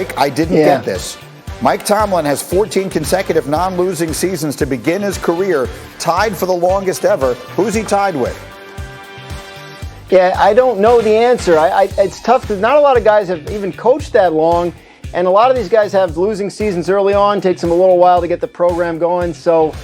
break, I didn't get this. Mike Tomlin has 14 consecutive non-losing seasons to begin his career, tied for the longest ever. Who's he tied with? Yeah, I don't know the answer. It's tough because not a lot of guys have even coached that long, and a lot of these guys have losing seasons early on. Takes them a little while to get the program going. So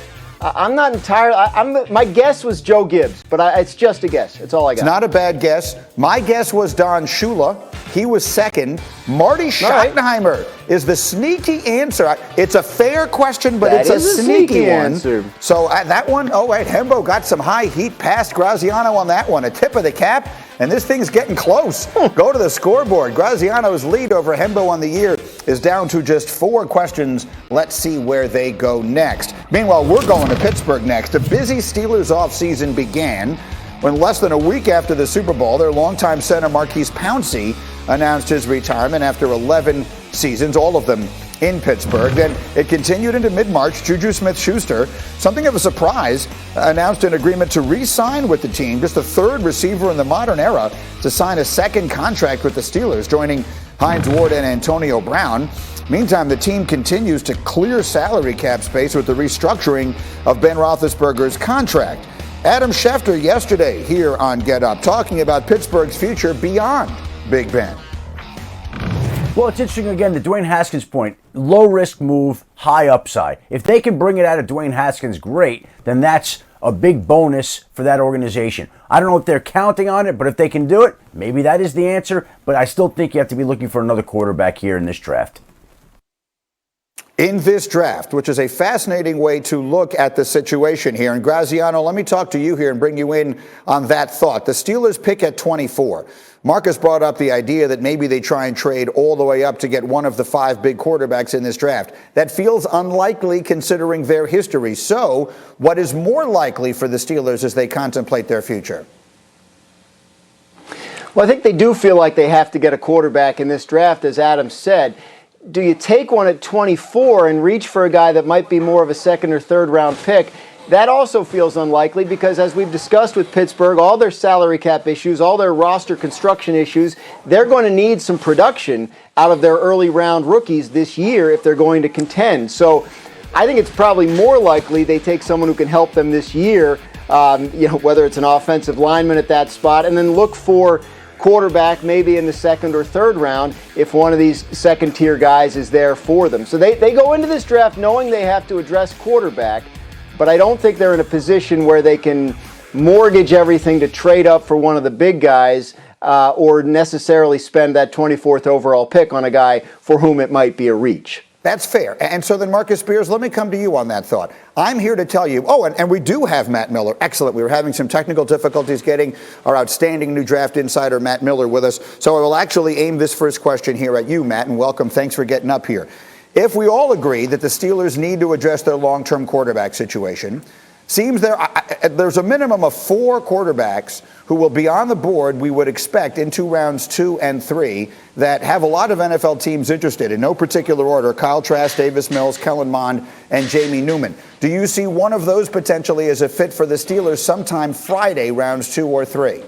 I'm not entirely. My guess was Joe Gibbs, but it's just a guess. It's all I got. It's not a bad guess. My guess was Don Shula. He was second. Marty Schottenheimer is the sneaky answer. It's a fair question, but it's a sneaky one. Answer. So that one, Hembo got some high heat past Graziano on that one. A tip of the cap, and this thing's getting close. Go to the scoreboard. Graziano's lead over Hembo on the year is down to just 4 questions. Let's see where they go next. Meanwhile, we're going to Pittsburgh next. A busy Steelers offseason began when less than a week after the Super Bowl, their longtime center Marquise Pouncey announced his retirement after 11 seasons, all of them in Pittsburgh. Then it continued into mid-March. Juju Smith-Schuster, something of a surprise, announced an agreement to re-sign with the team, just the third receiver in the modern era to sign a second contract with the Steelers, joining Hines Ward and Antonio Brown. Meantime, the team continues to clear salary cap space with the restructuring of Ben Roethlisberger's contract. Adam Schefter yesterday here on Get Up talking about Pittsburgh's future beyond Big Ben. Well, it's interesting, again, to Dwayne Haskins' point, low-risk move, high upside. If they can bring it out of Dwayne Haskins, great, then that's a big bonus for that organization. I don't know if they're counting on it, but if they can do it, maybe that is the answer. But I still think you have to be looking for another quarterback here in this draft. In this draft, which is a fascinating way to look at the situation here. And Graziano, let me talk to you here and bring you in on that thought. The Steelers pick at 24. Marcus brought up the idea that maybe they try and trade all the way up to get one of the 5 big quarterbacks in this draft. That feels unlikely considering their history. So what is more likely for the Steelers as they contemplate their future? Well, I think they do feel like they have to get a quarterback in this draft, as Adam said. Do you take one at 24 and reach for a guy that might be more of a second or third round pick? That also feels unlikely because, as we've discussed with Pittsburgh, all their salary cap issues, all their roster construction issues, they're going to need some production out of their early round rookies this year if they're going to contend. So I think it's probably more likely they take someone who can help them this year, whether it's an offensive lineman at that spot, and then look for quarterback maybe in the second or third round if one of these second-tier guys is there for them. So they go into this draft knowing they have to address quarterback, but I don't think they're in a position where they can mortgage everything to trade up for one of the big guys or necessarily spend that 24th overall pick on a guy for whom it might be a reach. That's fair. And so then, Marcus Spears, let me come to you on that thought. I'm here to tell you, and we do have Matt Miller. Excellent. We were having some technical difficulties getting our outstanding new draft insider, Matt Miller, with us. So I will actually aim this first question here at you, Matt, and welcome. Thanks for getting up here. If we all agree that the Steelers need to address their long-term quarterback situation, seems there's a minimum of 4 quarterbacks who will be on the board, we would expect, into rounds 2 and 3 that have a lot of NFL teams interested, in no particular order: Kyle Trask, Davis Mills, Kellen Mond, and Jamie Newman. Do you see one of those potentially as a fit for the Steelers sometime Friday, rounds 2 or 3?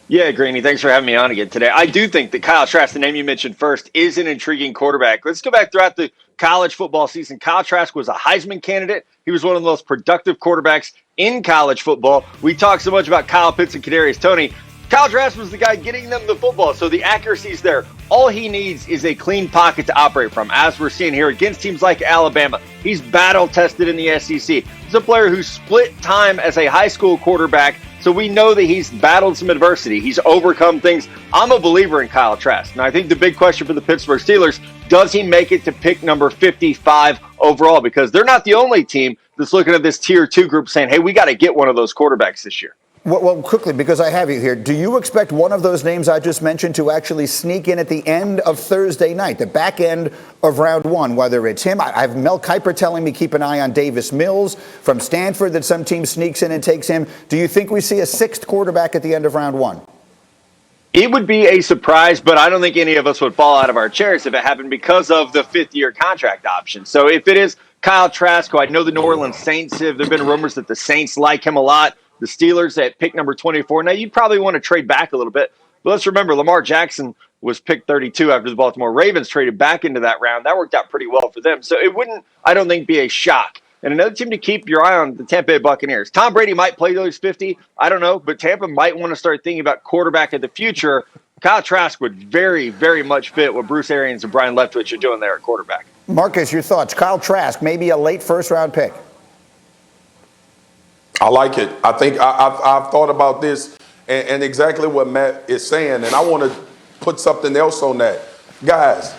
Yeah, Greeny, thanks for having me on again today. I do think that Kyle Trask, the name you mentioned first, is an intriguing quarterback. Let's go back throughout the college football season. Kyle Trask was a Heisman candidate. He was one of the most productive quarterbacks in college football. We talk so much about Kyle Pitts and Kadarius Toney. Kyle Trask was the guy getting them the football, so the accuracy's there. All he needs is a clean pocket to operate from, as we're seeing here against teams like Alabama. He's battle-tested in the SEC. He's a player who split time as a high school quarterback, so we know that he's battled some adversity. He's overcome things. I'm a believer in Kyle Trask. Now, I think the big question for the Pittsburgh Steelers, does he make it to pick number 55 overall? Because they're not the only team that's looking at this tier 2 group saying, hey, we got to get one of those quarterbacks this year. Well, quickly, because I have you here, do you expect one of those names I just mentioned to actually sneak in at the end of Thursday night, the back end of round 1, whether it's him? I have Mel Kiper telling me keep an eye on Davis Mills from Stanford, that some team sneaks in and takes him. Do you think we see a 6th quarterback at the end of round 1? It would be a surprise, but I don't think any of us would fall out of our chairs if it happened because of the 5th-year contract option. So if it is Kyle Trask, who I know the New Orleans Saints, there have been rumors that the Saints like him a lot. The Steelers at pick number 24. Now, you'd probably want to trade back a little bit. But let's remember, Lamar Jackson was pick 32 after the Baltimore Ravens traded back into that round. That worked out pretty well for them. So it wouldn't, I don't think, be a shock. And another team to keep your eye on, the Tampa Bay Buccaneers. Tom Brady might play those 50. I don't know, but Tampa might want to start thinking about quarterback of the future. Kyle Trask would very, very much fit what Bruce Arians and Brian Leftwich are doing there at quarterback. Marcus, your thoughts? Kyle Trask, maybe a late first-round pick. I like it. I think I've thought about this and exactly what Matt is saying, and I want to put something else on that. Guys,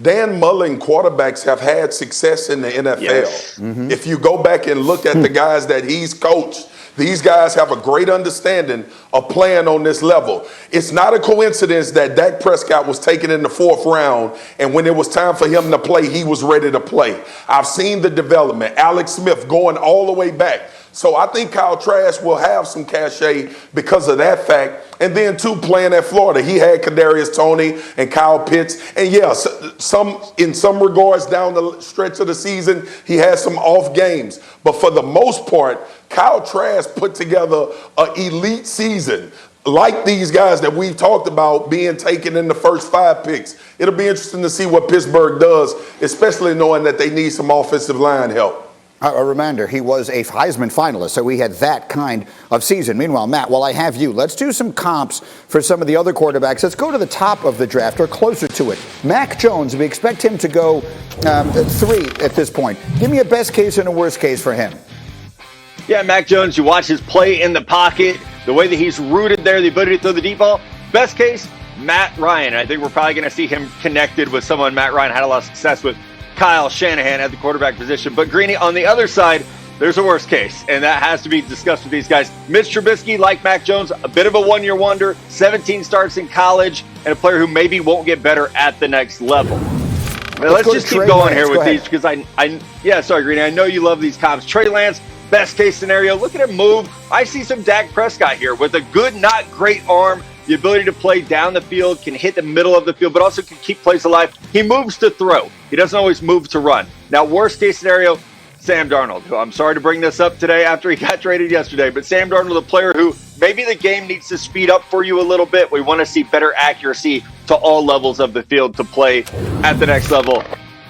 Dan Mullen quarterbacks have had success in the NFL. Yes. Mm-hmm. If you go back and look at the guys that he's coached, these guys have a great understanding of playing on this level. It's not a coincidence that Dak Prescott was taken in the 4th round, and when it was time for him to play, he was ready to play. I've seen the development. Alex Smith going all the way back. So I think Kyle Trask will have some cachet because of that fact. And then, too, playing at Florida, he had Kadarius Toney and Kyle Pitts. And, yeah, in some regards down the stretch of the season, he had some off games. But for the most part, Kyle Trask put together an elite season, like these guys that we've talked about being taken in the first 5 picks. It'll be interesting to see what Pittsburgh does, especially knowing that they need some offensive line help. A reminder, he was a Heisman finalist, so he had that kind of season. Meanwhile, Matt, while I have you, let's do some comps for some of the other quarterbacks. Let's go to the top of the draft, or closer to it. Mac Jones, we expect him to go 3 at this point. Give me a best case and a worst case for him. Yeah, Mac Jones, you watch his play in the pocket, the way that he's rooted there, the ability to throw the deep ball. Best case, Matt Ryan. I think we're probably going to see him connected with someone Matt Ryan had a lot of success with, Kyle Shanahan at the quarterback position. But Greeny, on the other side, there's a worst case, and that has to be discussed with these guys. Mitch Trubisky, like Mac Jones, a bit of a one-year wonder, 17 starts in college, and a player who maybe won't get better at the next level. Now, let's just keep going here with these, because sorry, Greeny, I know you love these comps. Trey Lance, best case scenario, look at him move. I see some Dak Prescott here with a good, not great arm, the ability to play down the field, can hit the middle of the field, but also can keep plays alive. He moves to throw. He doesn't always move to run. Now, worst case scenario, Sam Darnold, who I'm sorry to bring this up today after he got traded yesterday, but Sam Darnold, a player who maybe the game needs to speed up for you a little bit. We want to see better accuracy to all levels of the field to play at the next level.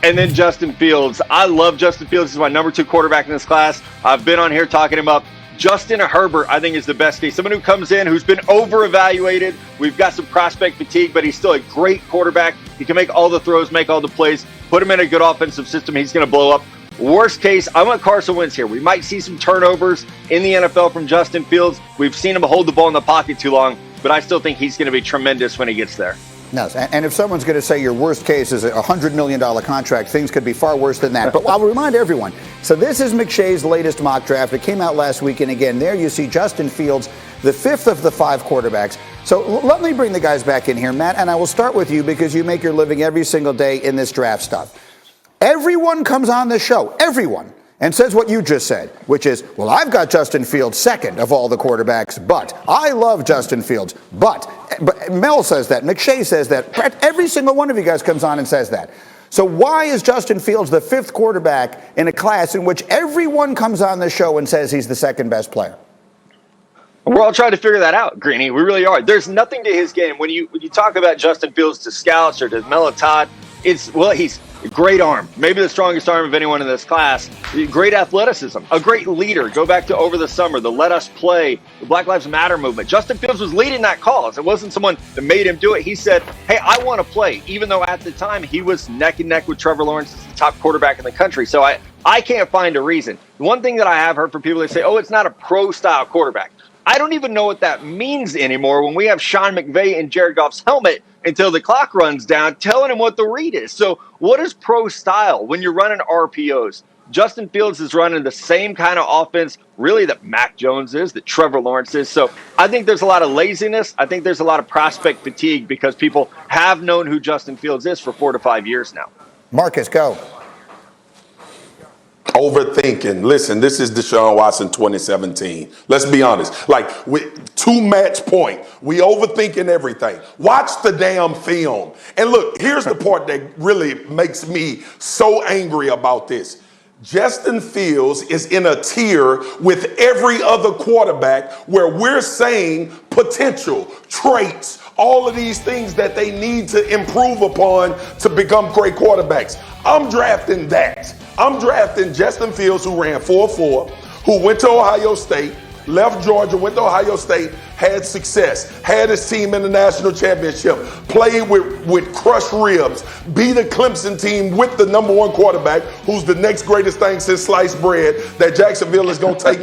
And then Justin Fields. I love Justin Fields. He's my number 2 quarterback in this class. I've been on here talking about Justin Herbert, I think, is the best case. Someone who comes in who's been over-evaluated. We've got some prospect fatigue, but he's still a great quarterback. He can make all the throws, make all the plays, put him in a good offensive system. He's going to blow up. Worst case, I want Carson Wentz here. We might see some turnovers in the NFL from Justin Fields. We've seen him hold the ball in the pocket too long, but I still think he's going to be tremendous when he gets there. No, and if someone's going to say your worst case is a $100 million contract, things could be far worse than that. But I'll remind everyone, so this is McShay's latest mock draft. It came out last week, and again, there you see Justin Fields, the 5th of the 5 quarterbacks. So let me bring the guys back in here, Matt, and I will start with you because you make your living every single day in this draft stuff. Everyone comes on this show, everyone, and says what you just said, which is, well, I've got Justin Fields 2nd of all the quarterbacks, but I love Justin Fields, but Mel says that, McShay says that, every single one of you guys comes on and says that. So why is Justin Fields the 5th quarterback in a class in which everyone comes on the show and says he's the 2nd best player? We're all trying to figure that out, Greeny. We really are. There's nothing to his game. When you talk about Justin Fields to scouts or to Mel Todd, he's a great arm, maybe the strongest arm of anyone in this class. Great athleticism, a great leader. Go back to over the summer, the Let Us Play, the Black Lives Matter movement. Justin Fields was leading that cause. It wasn't someone that made him do it. He said, hey, I want to play, even though at the time he was neck and neck with Trevor Lawrence as the top quarterback in the country. So I can't find a reason. One thing that I have heard from people, they say, oh, it's not a pro-style quarterback. I don't even know what that means anymore when we have Sean McVay in Jared Goff's helmet until the clock runs down, telling him what the read is. So what is pro style when you're running RPOs? Justin Fields is running the same kind of offense, really, that Mac Jones is, that Trevor Lawrence is. So I think there's a lot of laziness. I think there's a lot of prospect fatigue because people have known who Justin Fields is for 4 to 5 years now. Marcus, go. Overthinking. Listen, this is Deshaun Watson 2017. Let's be honest. Like, to Matt's point, we overthinking everything. Watch the damn film. And look, here's the part that really makes me so angry about this. Justin Fields is in a tier with every other quarterback where we're saying potential, traits, all of these things that they need to improve upon to become great quarterbacks. I'm drafting that. I'm drafting Justin Fields, who ran 4.4, who went to Ohio State, left Georgia, went to Ohio State, had success, had his team in the national championship, played with crushed ribs, beat a Clemson team with the #1 quarterback, who's the next greatest thing since sliced bread, that Jacksonville is going to take